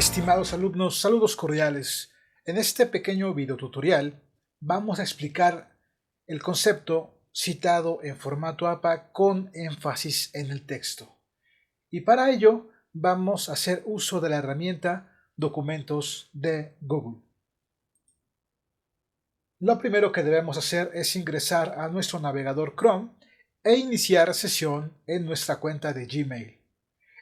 Estimados alumnos, saludos cordiales. En este pequeño video tutorial vamos a explicar el concepto citado en formato APA con énfasis en el texto. Y para ello vamos a hacer uso de la herramienta Documentos de Google. Lo primero que debemos hacer es ingresar a nuestro navegador Chrome e iniciar sesión en nuestra cuenta de Gmail.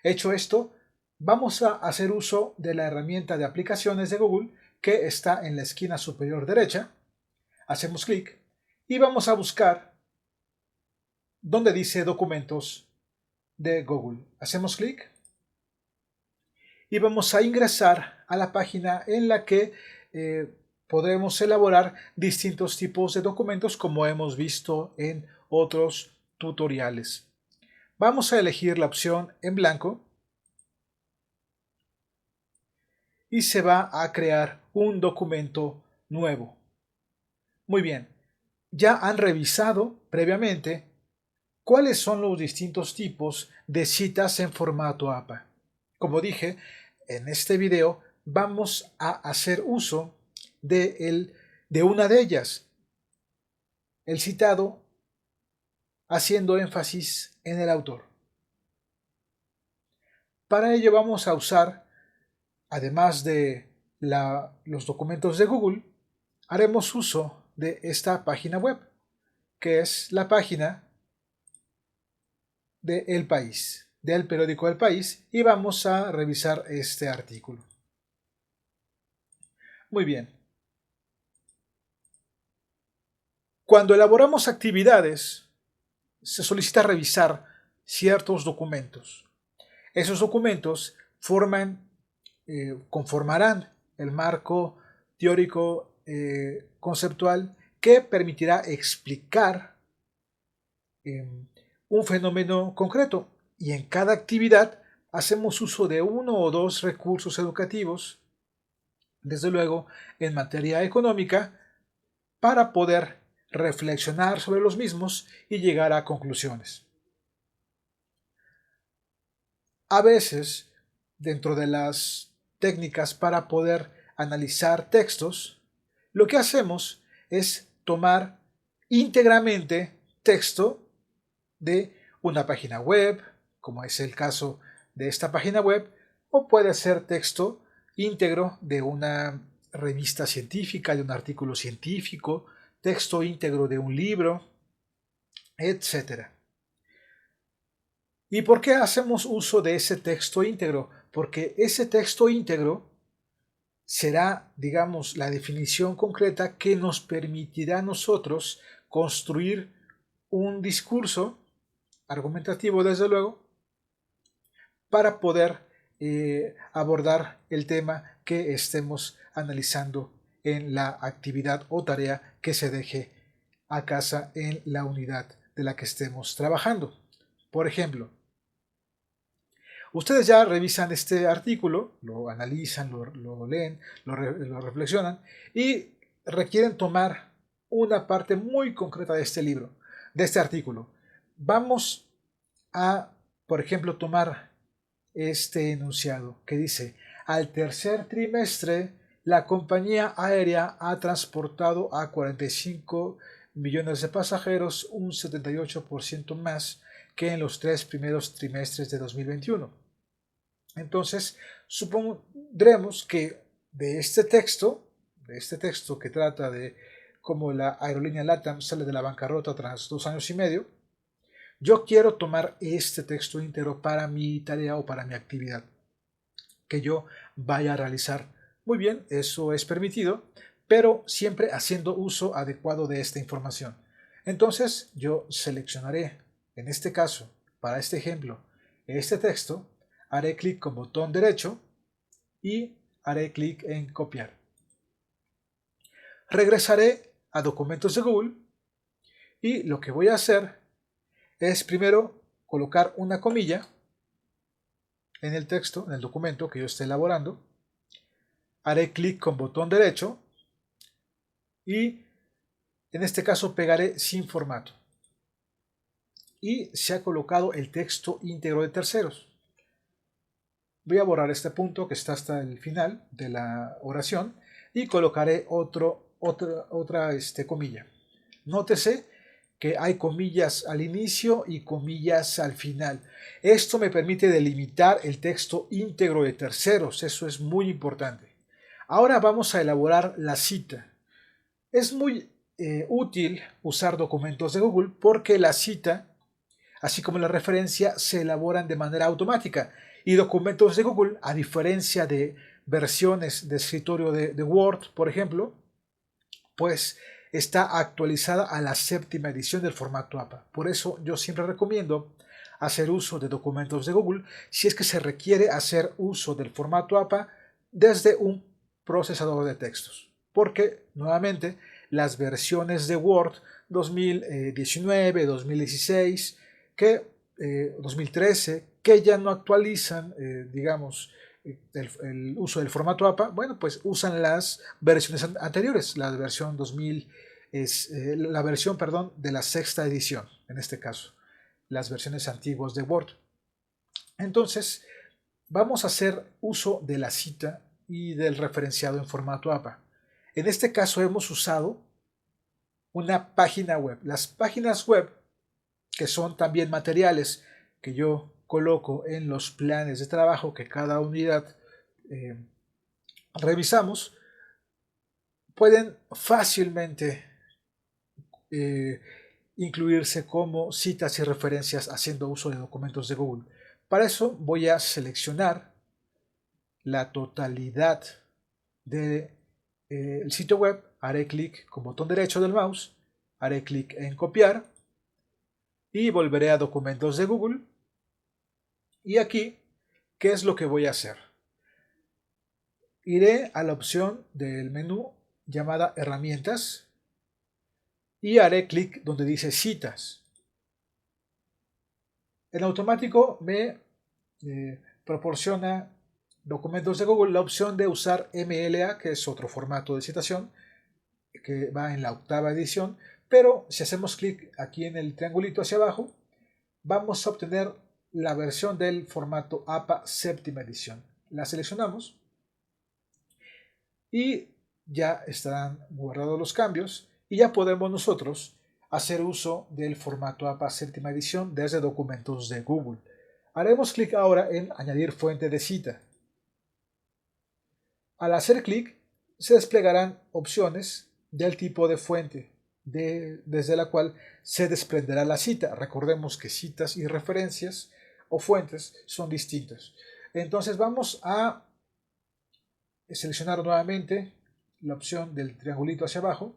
Hecho esto, vamos a hacer uso de la herramienta de aplicaciones de Google que está en la esquina superior derecha. Hacemos clic y vamos a buscar donde dice Documentos de Google. Hacemos clic y vamos a ingresar a la página en la que podremos elaborar distintos tipos de documentos como hemos visto en otros tutoriales. Vamos a elegir la opción en blanco y se va a crear un documento nuevo. Muy bien, ya han revisado previamente cuáles son los distintos tipos de citas en formato APA. Como dije, en este video vamos a hacer uso de una de ellas, el citado haciendo énfasis en el autor. Para ello vamos a usar, además de los documentos de Google, haremos uso de esta página web, que es la página de El País, del periódico El País, y vamos a revisar este artículo. Muy bien. Cuando elaboramos actividades, se solicita revisar ciertos documentos. Esos documentos conformarán el marco teórico conceptual que permitirá explicar un fenómeno concreto, y en cada actividad hacemos uso de uno o dos recursos educativos, desde luego en materia económica, para poder reflexionar sobre los mismos y llegar a conclusiones. A veces, dentro de las técnicas para poder analizar textos, lo que hacemos es tomar íntegramente texto de una página web, como es el caso de esta página web, o puede ser texto íntegro de una revista científica, de un artículo científico, texto íntegro de un libro, etc. ¿Y por qué hacemos uso de ese texto íntegro? Porque ese texto íntegro será, digamos, la definición concreta que nos permitirá a nosotros construir un discurso argumentativo, desde luego, para poder abordar el tema que estemos analizando en la actividad o tarea que se deje a casa en la unidad de la que estemos trabajando. Por ejemplo, ustedes ya revisan este artículo, lo analizan, lo leen, lo reflexionan y requieren tomar una parte muy concreta de este libro, de este artículo. Vamos a, por ejemplo, tomar este enunciado que dice: al tercer trimestre la compañía aérea ha transportado a 45 millones de pasajeros, un 78% más que en los 3 primeros trimestres de 2021. Entonces, supondremos que de este texto que trata de cómo la aerolínea LATAM sale de la bancarrota tras 2 años y medio, yo quiero tomar este texto íntegro para mi tarea o para mi actividad que yo vaya a realizar. Muy bien, eso es permitido, pero siempre haciendo uso adecuado de esta información. Entonces yo seleccionaré, en este caso, para este ejemplo, este texto, haré clic con botón derecho y haré clic en copiar. Regresaré a documentos de Google y lo que voy a hacer es primero colocar una comilla en el texto, en el documento que yo esté elaborando. Haré clic con botón derecho y en este caso pegaré sin formato. Y se ha colocado el texto íntegro de terceros. Voy a borrar este punto que está hasta el final de la oración y colocaré otra comilla. Nótese que hay comillas al inicio y comillas al final. Esto me permite delimitar el texto íntegro de terceros, eso es muy importante. Ahora vamos a elaborar la cita. Es muy útil usar documentos de Google porque la cita, así como la referencia, se elaboran de manera automática. Y documentos de Google, a diferencia de versiones de escritorio de Word, por ejemplo, pues está actualizada a la 7ª edición del formato APA. Por eso yo siempre recomiendo hacer uso de documentos de Google si es que se requiere hacer uso del formato APA desde un procesador de textos. Porque, nuevamente, las versiones de Word 2019, 2016, 2013, que ya no actualizan, digamos, el uso del formato APA, bueno, pues usan las versiones anteriores. La versión 2000 es la versión, perdón, de la 6ª edición, en este caso, las versiones antiguas de Word. Entonces, vamos a hacer uso de la cita y del referenciado en formato APA. En este caso hemos usado una página web. Las páginas web, que son también materiales que yo coloco en los planes de trabajo que cada unidad revisamos, pueden fácilmente incluirse como citas y referencias haciendo uso de documentos de Google. Para eso voy a seleccionar la totalidad del sitio web, haré clic con botón derecho del mouse, haré clic en copiar y volveré a documentos de Google. Y aquí, ¿qué es lo que voy a hacer? Iré a la opción del menú llamada herramientas y haré clic donde dice citas. En automático me proporciona documentos de Google la opción de usar MLA, que es otro formato de citación que va en la 8ª edición, pero si hacemos clic aquí en el triangulito hacia abajo, vamos a obtener la versión del formato APA 7ª edición. La seleccionamos y ya estarán guardados los cambios y ya podemos nosotros hacer uso del formato APA 7ª edición desde documentos de Google. Haremos clic ahora en añadir fuente de cita. Al hacer clic se desplegarán opciones del tipo de fuente desde la cual se desprenderá la cita. Recordemos que citas y referencias o fuentes son distintas. Entonces vamos a seleccionar nuevamente la opción del triangulito hacia abajo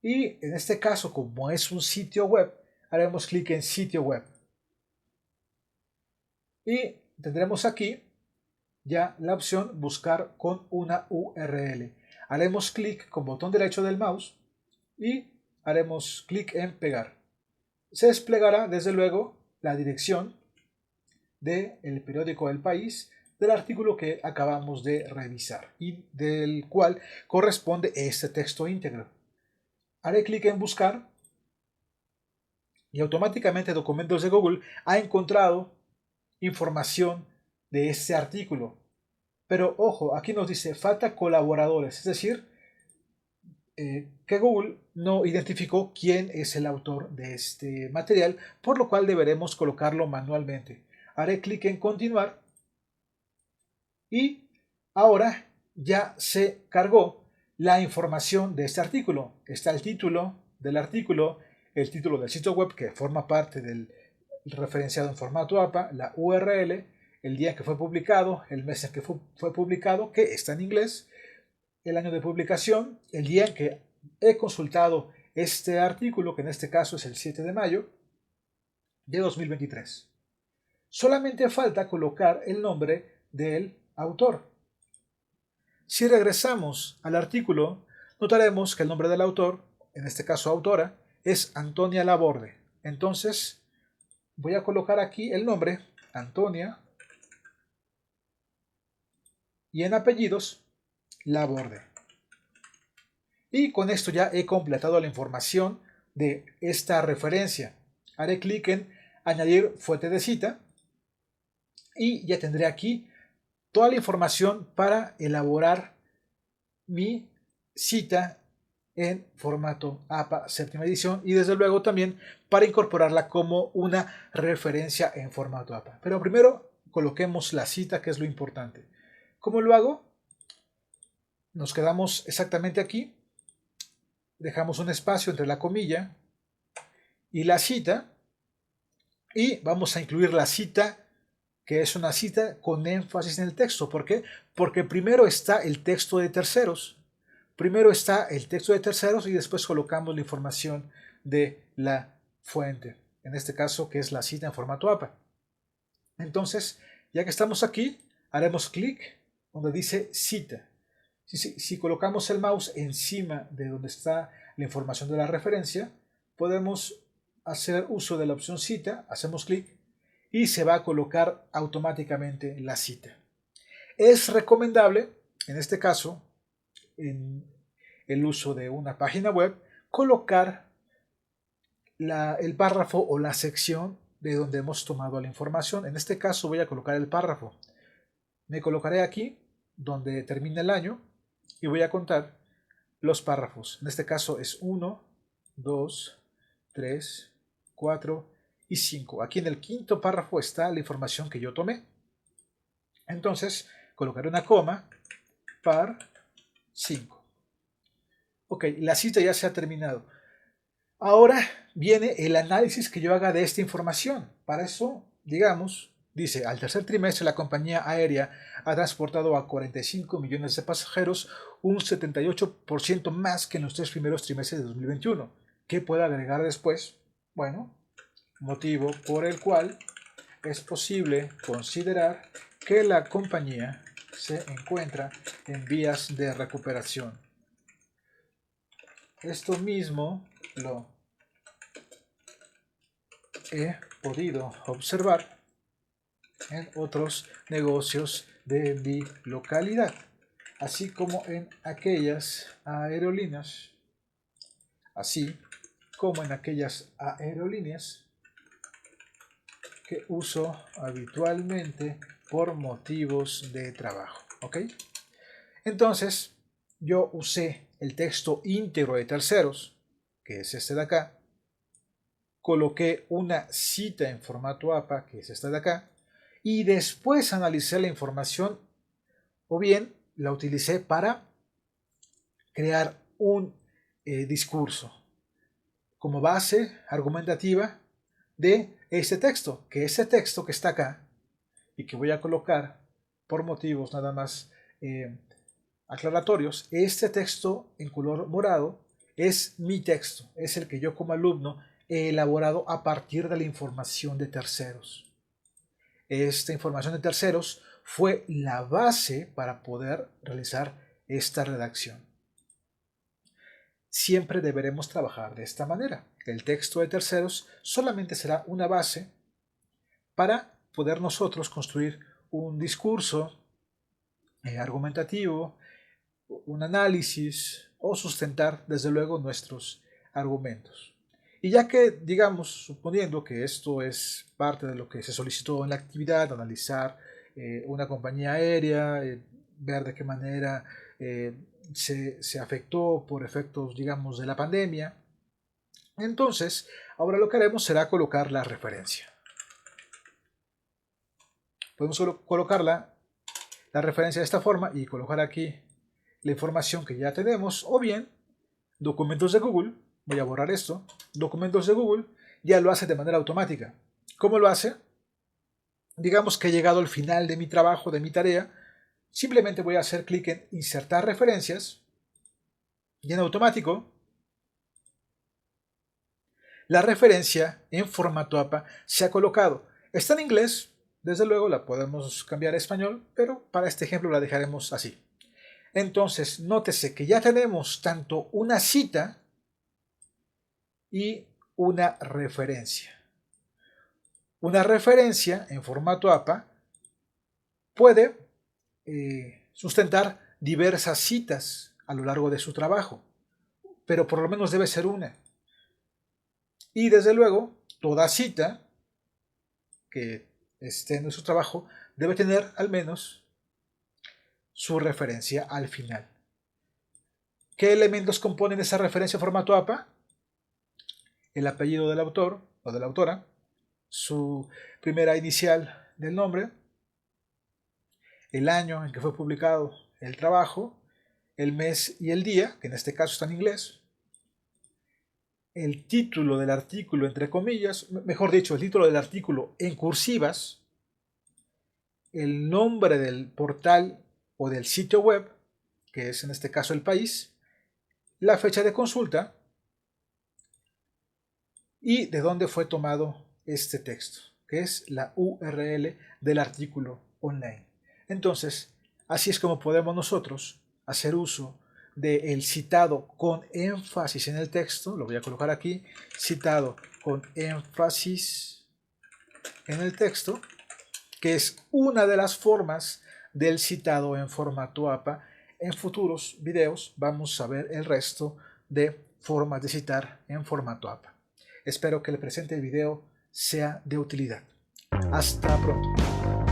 y en este caso, como es un sitio web, haremos clic en sitio web y tendremos aquí ya la opción buscar con una URL. Haremos clic con botón derecho del mouse y haremos clic en pegar. Se desplegará desde luego la dirección del periódico del país del artículo que acabamos de revisar y del cual corresponde este texto íntegro. Haré clic en buscar y automáticamente Documentos de Google ha encontrado información de este artículo. Pero ojo, aquí nos dice falta colaboradores, es decir, que Google no identificó quién es el autor de este material, por lo cual deberemos colocarlo manualmente. Haré clic en continuar y ahora ya se cargó la información de este artículo. Está el título del artículo, el título del sitio web que forma parte del referenciado en formato APA, la URL, el día en que fue publicado, el mes en que fue publicado, que está en inglés, el año de publicación, el día en que he consultado este artículo, que en este caso es el 7 de mayo de 2023. Solamente falta colocar el nombre del autor. Si regresamos al artículo, notaremos que el nombre del autor, en este caso autora, es Antonia Laborde. Entonces, voy a colocar aquí el nombre, Antonia, y en apellidos, Laborde. Y con esto ya he completado la información de esta referencia. Haré clic en añadir fuente de cita y ya tendré aquí toda la información para elaborar mi cita en formato APA séptima edición y desde luego también para incorporarla como una referencia en formato APA. Pero primero coloquemos la cita, que es lo importante. ¿Cómo lo hago? Nos quedamos exactamente aquí, dejamos un espacio entre la comilla y la cita y vamos a incluir la cita, que es una cita con énfasis en el texto. ¿Por qué? Porque primero está el texto de terceros. Primero está el texto de terceros y después colocamos la información de la fuente. En este caso, que es la cita en formato APA. Entonces, ya que estamos aquí, haremos clic donde dice cita. Si colocamos el mouse encima de donde está la información de la referencia, podemos hacer uso de la opción cita, hacemos clic y se va a colocar automáticamente la cita. Es recomendable, en este caso, en el uso de una página web, colocar el párrafo o la sección de donde hemos tomado la información. En este caso voy a colocar el párrafo. Me colocaré aquí donde termina el año y voy a contar los párrafos. En este caso es 1, 2, 3, 4 y 5. Aquí en el quinto párrafo está la información que yo tomé. Entonces colocaré una coma, par 5. Ok, la cita ya se ha terminado. Ahora viene el análisis que yo haga de esta información. Para eso, digamos, dice, al tercer trimestre la compañía aérea ha transportado a 45 millones de pasajeros, un 78% más que en los 3 primeros trimestres de 2021. ¿Qué puede agregar después? Bueno, motivo por el cual es posible considerar que la compañía se encuentra en vías de recuperación. Esto mismo lo he podido observar en otros negocios de mi localidad, así como en aquellas aerolíneas, que uso habitualmente por motivos de trabajo. ¿Ok? Entonces, yo usé el texto íntegro de terceros, que es este de acá, coloqué una cita en formato APA, que es esta de acá, y después analicé la información o bien la utilicé para crear un discurso como base argumentativa de este texto, que está acá y que voy a colocar por motivos nada más aclaratorios. Este texto en color morado es mi texto, es el que yo como alumno he elaborado a partir de la información de terceros. Esta información de terceros fue la base para poder realizar esta redacción. Siempre deberemos trabajar de esta manera. El texto de terceros solamente será una base para poder nosotros construir un discurso argumentativo, un análisis o sustentar desde luego nuestros argumentos. Y ya que, digamos, suponiendo que esto es parte de lo que se solicitó en la actividad, analizar una compañía aérea, ver de qué manera se afectó por efectos, digamos, de la pandemia, entonces ahora lo que haremos será colocar la referencia. Podemos colocar la referencia de esta forma y colocar aquí la información que ya tenemos, o bien documentos de Google. Voy a borrar esto. Documentos de Google ya lo hace de manera automática. ¿Cómo lo hace? Digamos que he llegado al final de mi trabajo, de mi tarea. Simplemente voy a hacer clic en insertar referencias y en automático la referencia en formato APA se ha colocado. Está en inglés, desde luego la podemos cambiar a español, pero para este ejemplo la dejaremos así. Entonces, nótese que ya tenemos tanto una cita y una referencia. Una referencia en formato APA puede sustentar diversas citas a lo largo de su trabajo, pero por lo menos debe ser una. Y desde luego, toda cita que esté en su trabajo debe tener al menos su referencia al final. ¿Qué elementos componen esa referencia en formato APA? El apellido del autor o de la autora, su primera inicial del nombre, el año en que fue publicado el trabajo, el mes y el día, que en este caso está en inglés, el título del artículo entre comillas, mejor dicho, el título del artículo en cursivas, el nombre del portal o del sitio web, que es en este caso El País, la fecha de consulta y de dónde fue tomado este texto, que es la URL del artículo online. Entonces, así es como podemos nosotros hacer uso del citado con énfasis en el texto, lo voy a colocar aquí, citado con énfasis en el texto, que es una de las formas del citado en formato APA. En futuros videos vamos a ver el resto de formas de citar en formato APA. Espero que el presente video sea de utilidad. Hasta pronto.